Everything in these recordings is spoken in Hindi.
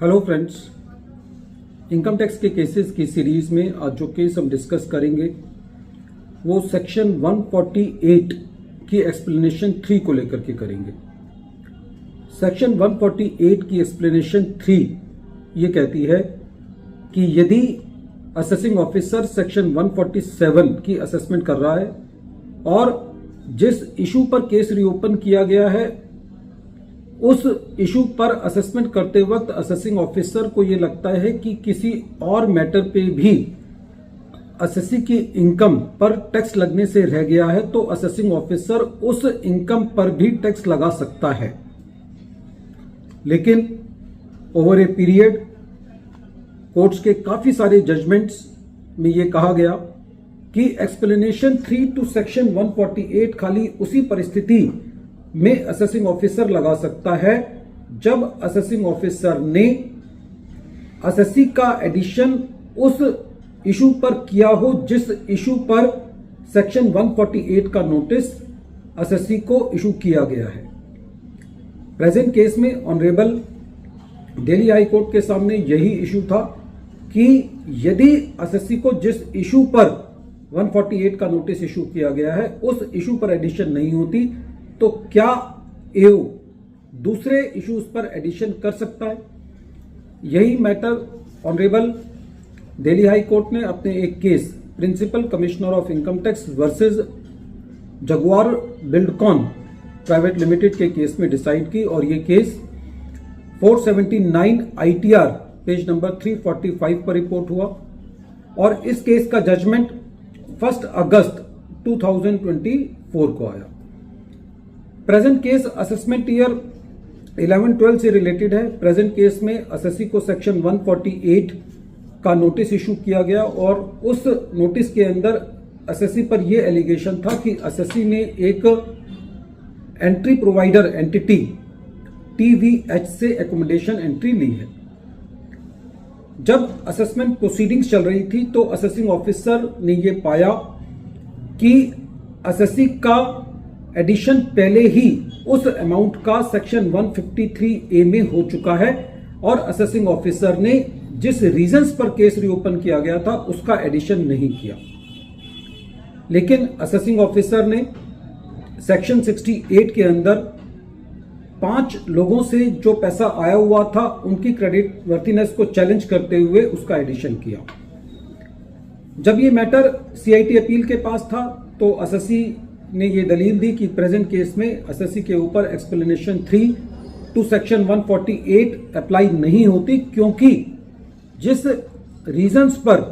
हेलो फ्रेंड्स, इनकम टैक्स के केसेस की सीरीज में आज जो केस हम डिस्कस करेंगे वो सेक्शन 148 की एक्सप्लेनेशन 3 को लेकर के करेंगे। सेक्शन 148 की एक्सप्लेनेशन 3 ये कहती है कि यदि असेसिंग ऑफिसर सेक्शन 147 की असेसमेंट कर रहा है और जिस इशू पर केस रीओपन किया गया है उस इशू पर असेसमेंट करते वक्त असेसिंग ऑफिसर को यह लगता है कि किसी और मैटर पे भी असेसी की इनकम पर टैक्स लगने से रह गया है तो असेसिंग ऑफिसर उस इनकम पर भी टैक्स लगा सकता है। लेकिन ओवर ए पीरियड कोर्ट्स के काफी सारे जजमेंट्स में यह कहा गया कि एक्सप्लेनेशन 3 टू सेक्शन 148 खाली उसी परिस्थिति में असेसिंग ऑफिसर लगा सकता है जब असेसिंग ऑफिसर ने असेसी का एडिशन उस इशू पर किया हो जिस इशू पर सेक्शन 148 का नोटिस असेसी को इशू किया गया है। प्रेजेंट केस में ऑनरेबल दिल्ली हाई कोर्ट के सामने यही इशू था कि यदि असेसी को जिस इशू पर 148 का नोटिस इशू किया गया है उस इशू पर एडिशन नहीं होती तो क्या एओ दूसरे इश्यूज पर एडिशन कर सकता है। यही matter honourable Delhi high court ने अपने एक case principal commissioner of income tax versus Jaguar Buildcon private limited के केस में डिसाइड की और ये केस 479 आईटीआर पेज नंबर 345 पर रिपोर्ट हुआ और इस केस का जजमेंट 1 अगस्त 2024 को आया। प्रेजेंट केस असेसमेंट ईयर 11-12 से रिलेटेड है। प्रेजेंट केस में असेसी को सेक्शन 148 का नोटिस इशू किया गया और उस नोटिस के अंदर असेसी पर यह एलिगेशन था कि असेसी ने एक एंट्री प्रोवाइडर एंटिटी टीवीएच से एकोमोडेशन एंट्री ली है। जब असेसमेंट प्रोसीडिंग्स चल रही थी तो असेसिंग ऑफिसर ने यह पाया कि असेसी का एडिशन पहले ही उस अमाउंट का सेक्शन 153A में हो चुका है और असेसिंग ऑफिसर ने जिस रीजंस पर केस रीओपन किया गया था उसका एडिशन नहीं किया। लेकिन असेसिंग ऑफिसर ने सेक्शन 68 के अंदर 5 लोगों से जो पैसा आया हुआ था उनकी क्रेडिट वर्थीनेस को चैलेंज करते हुए उसका एडिशन किया। जब ये मैटर सीआईटी अपील के पास था तो असेसी ने यह दलील दी कि प्रेजेंट केस में असेसी के ऊपर एक्सप्लेनेशन 3 टू सेक्शन 148 अप्लाई नहीं होती क्योंकि जिस रीजंस पर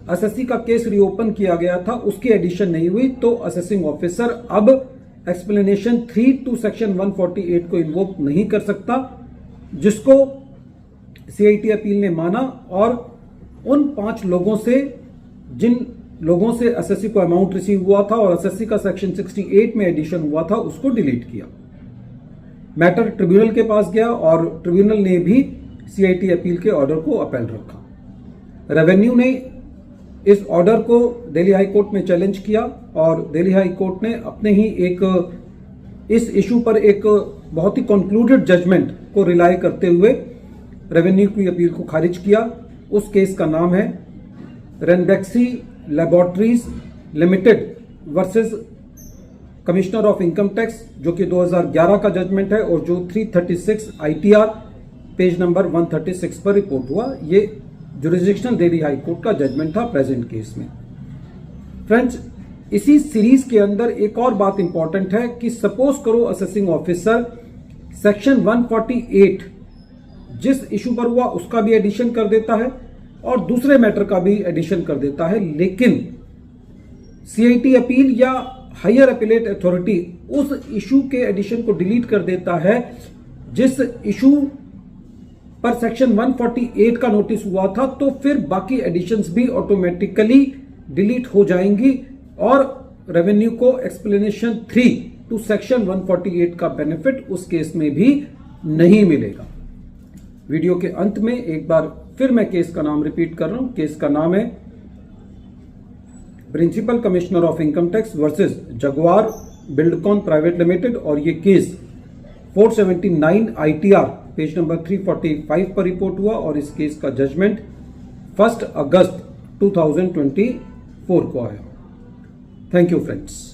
असेसी का केस रीओपन किया गया था उसकी एडिशन नहीं हुई तो असेसिंग ऑफिसर अब एक्सप्लेनेशन 3 टू सेक्शन 148 को इन्वोक नहीं कर सकता, जिसको सीआईटी अपील ने माना और उन 5 लोगों से जिन लोगों से असेसी को अमाउंट रिसीव हुआ था और असेसी का सेक्शन 68 में एडिशन हुआ था उसको डिलीट किया। मैटर ट्रिब्यूनल के पास गया और ट्रिब्यूनल ने भी सीआईटी अपील के ऑर्डर को अपील रखा। रेवेन्यू ने इस ऑर्डर को दिल्ली हाई कोर्ट में चैलेंज किया और दिल्ली हाई कोर्ट ने अपने ही इस इशू पर एक बहुत ही कंक्लूडेड जजमेंट को रिलाय करते हुए रेवेन्यू की अपील को खारिज किया। उस केस का नाम है Ranbaxy laboratories limited versus commissioner of income tax, जो कि 2011 का जजमेंट है और जो 336 आईटीआर पेज नंबर 136 पर रिपोर्ट हुआ। ये जुरिसडिक्शनल दिल्ली हाई कोर्ट का जजमेंट था प्रेजेंट केस में। फ्रेंड्स, इसी सीरीज के अंदर एक और बात इंपॉर्टेंट है कि सपोज करो असेसिंग ऑफिसर सेक्शन 148 जिस इशू पर हुआ उसका भी एडिशन कर देता है और दूसरे मैटर का भी एडिशन कर देता है, लेकिन सीआईटी अपील या हायर अपीलेट अथॉरिटी उस इशू के एडिशन को डिलीट कर देता है जिस इशू पर सेक्शन 148 का नोटिस हुआ था, तो फिर बाकी एडिशंस भी ऑटोमेटिकली डिलीट हो जाएंगी और रेवेन्यू को एक्सप्लेनेशन 3 टू सेक्शन 148 का बेनिफिट उस केस में भी नहीं मिलेगा। वीडियो के अंत में एक बार फिर मैं केस का नाम रिपीट कर रहा हूं। केस का नाम है principal commissioner of income tax versus Jaguar Buildcon private limited और ये केस 479 आईटीआर पेज नंबर 345 पर रिपोर्ट हुआ और इस केस का जजमेंट 1 अगस्त 2024 को आया। Thank you friends.